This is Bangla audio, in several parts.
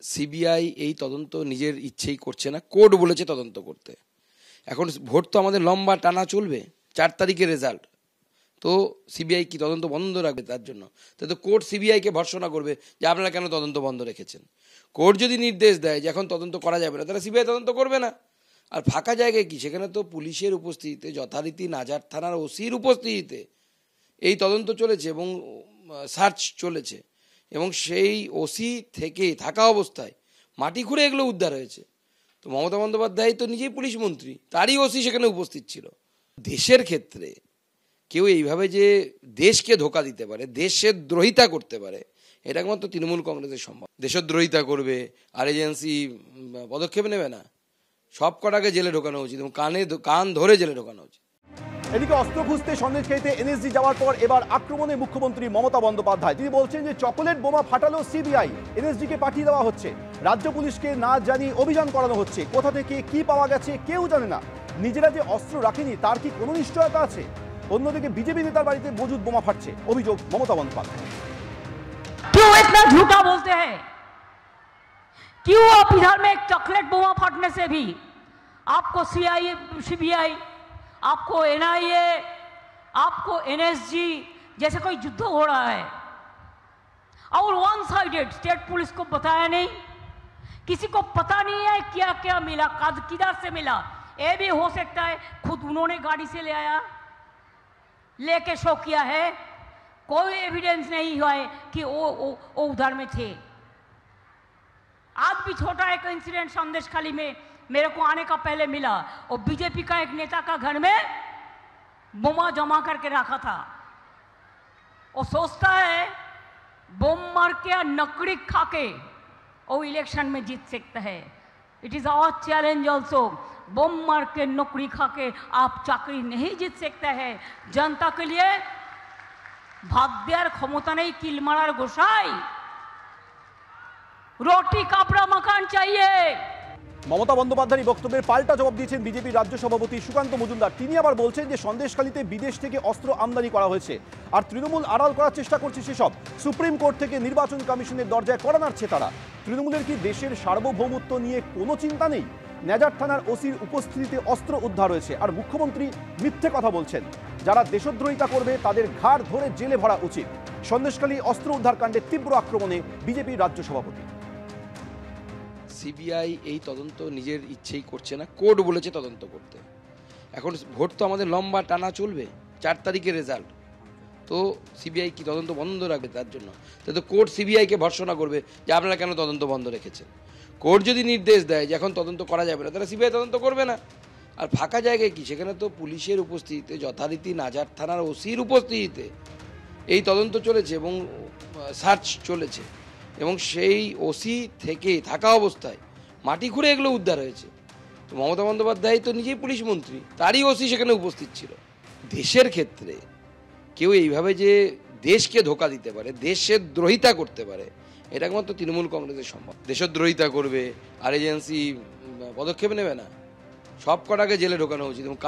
সিবিআই এই তদন্ত নিজের ইচ্ছেই করছে না, কোর্ট বলেছে তদন্ত করতে। এখন ভোট তো আমাদের লম্বা টানা চলবে, 4 তারিখে রেজাল্ট। তো সিবিআই কি তদন্ত বন্ধ রাখবে? তার জন্য তো কোর্ট সিবিআইকে ভর্ৎসনা করবে যে আপনারা কেন তদন্ত বন্ধ রেখেছেন। কোর্ট যদি নির্দেশ দেয় যে এখন তদন্ত করা যাবে না, তাহলে সিবিআই তদন্ত করবে না। আর ফাঁকা জায়গায় কি, সেখানে তো পুলিশের উপস্থিতিতে, যথারীতি নাজার থানার ওসির উপস্থিতিতে এই তদন্ত চলেছে এবং সার্চ চলেছে, এবং সেই ওসি থেকে থাকা অবস্থায় মাটি খুঁড়ে এগুলো উদ্ধার হয়েছে। তো মমতা বন্দ্যোপাধ্যায় তো নিজেই পুলিশ মন্ত্রী, তারই ওসি সেখানে উপস্থিত ছিল। দেশের ক্ষেত্রে কেউ এইভাবে যে দেশকে ধোকা দিতে পারে, দেশের দ্রোহিতা করতে পারে, এটা একমাত্র তৃণমূল কংগ্রেসের সম্ভব। দেশদ্রোহিতা করবে আর এজেন্সি পদক্ষেপ নেবে না, সব কটাকে জেলে ঢোকানো উচিত এবং কান ধরে জেলে ঢোকানো উচিত। এদিকে অস্ত্র খুঁজতে সন্দেশখালীতে এনএসজি যাওয়ার পর এবার আক্রমণে মুখ্যমন্ত্রী মমতা বন্দ্যোপাধ্যায়। তিনি বলছেন যে চকোলেট বোমা ফাটালো সিবিআই, এনএসজিকে পাঠিয়ে দেওয়া হচ্ছে, রাজ্য পুলিশকে না জানিয়ে অভিযান করানো হচ্ছে, কোথা থেকে কি পাওয়া গেছে কেউ জানে না, নিজেরা যে অস্ত্র রাখেনি তার কি কোনো নিশ্চয়তা আছে? অন্যদিকে বিজেপি নেতার বাড়িতে মজুদ বোমা ফাটছে, অভিযোগ মমতা বন্দ্যোপাধ্যায়। क्यों इतना झूठा बोलते हैं? क्यों आप इधर में एक चॉकलेट बोमा फाटने से भी आपको सीबीआई, आपको एनआईए, आपको एनएसजी जैसे कोई युद्ध हो रहा है, और वन साइडेड स्टेट पुलिस को बताया नहीं, किसी को पता नहीं है क्या क्या मिला, किधर से मिला। ये भी हो सकता है खुद उन्होंने गाड़ी से ले आया, लेके शो किया है, कोई एविडेंस नहीं हुआ है कि वो उधर में थे। आज भी छोटा एक इंसिडेंट संदेशखाली में मेरे को आने का पहले मिला, और बीजेपी का एक नेता का घर में बोमा जमा करके रखा था। वो सोचता है बोम मार के या नकड़ी खा के वो इलेक्शन में जीत सकता है। It is our challenge also, बोम मार के नौकरी खा के आप चाकरी नहीं जीत सकते हैं। जनता के लिए भाग देওয়ার ক্ষমতা নেই, কিল মারার গোসাই, রুটি কাপড়া মাকান চাইয়ে। মমতা বন্দ্যোপাধ্যায়ের বক্তব্যের পাল্টা জবাব দিয়েছেন বিজেপির রাজ্য সভাপতি সুকান্ত মজুমদার। তিনি আবার বলছেন যে সন্দেশখালীতে বিদেশ থেকে অস্ত্র আমদানি করা হয়েছে, আর তৃণমূল আড়াল করার চেষ্টা করছে সেসব। সুপ্রিম কোর্ট থেকে নির্বাচন কমিশনের দরজায় কড়া নাড়ছে তারা। তৃণমূলের কি দেশের সার্বভৌমত্ব নিয়ে কোনো চিন্তা নেই? নেজার থানার ওসির উপস্থিতিতে অস্ত্র উদ্ধার হয়েছে, আর মুখ্যমন্ত্রী মিথ্যে কথা বলছেন। যারা দেশদ্রোহিতা করবে তাদের ঘাড় ধরে জেলে ভরা উচিত। সন্দেশখালী অস্ত্র উদ্ধার কাণ্ডে তীব্র আক্রমণে বিজেপির রাজ্য সভাপতি। সিবিআই এই তদন্ত নিজের ইচ্ছেই করছে না, কোর্ট বলেছে তদন্ত করতে। এখন ভোট তো আমাদের লম্বা টানা চলবে, 4 তারিখে রেজাল্ট। তো সিবিআই কি তদন্ত বন্ধ রাখবে? তার জন্য তো কোর্ট সিবিআইকে ভর্ৎসনা করবে যে আপনারা কেন তদন্ত বন্ধ রেখেছেন। কোর্ট যদি নির্দেশ দেয় যে এখন তদন্ত করা যাবে না, তাহলে সিবিআই তদন্ত করবে না। আর ফাঁকা জায়গায় কি, সেখানে তো পুলিশের উপস্থিতিতে, যথারীতি নাজার থানার ওসির উপস্থিতিতে এই তদন্ত চলেছে এবং সার্চ চলেছে, এবং সেই ওসি থেকে থাকা অবস্থায় মাটি খুঁড়ে এগুলো উদ্ধার হয়েছে। তো মমতা বন্দ্যোপাধ্যায় তো নিজেই পুলিশ মন্ত্রী, তারই ওসি সেখানে উপস্থিত ছিল। দেশের ক্ষেত্রে কেউ এইভাবে যে দেশকে ধোকা দিতে পারে, দেশের দ্রোহিতা করতে পারে, এটা একমাত্র তৃণমূল কংগ্রেসের সম্ভব। দেশদ্রোহিতা করবে আর এজেন্সি পদক্ষেপ নেবে না, সব কটাকে জেলে ঢোকানো উচিত এবং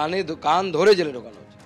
কান ধরে জেলে ঢোকানো উচিত।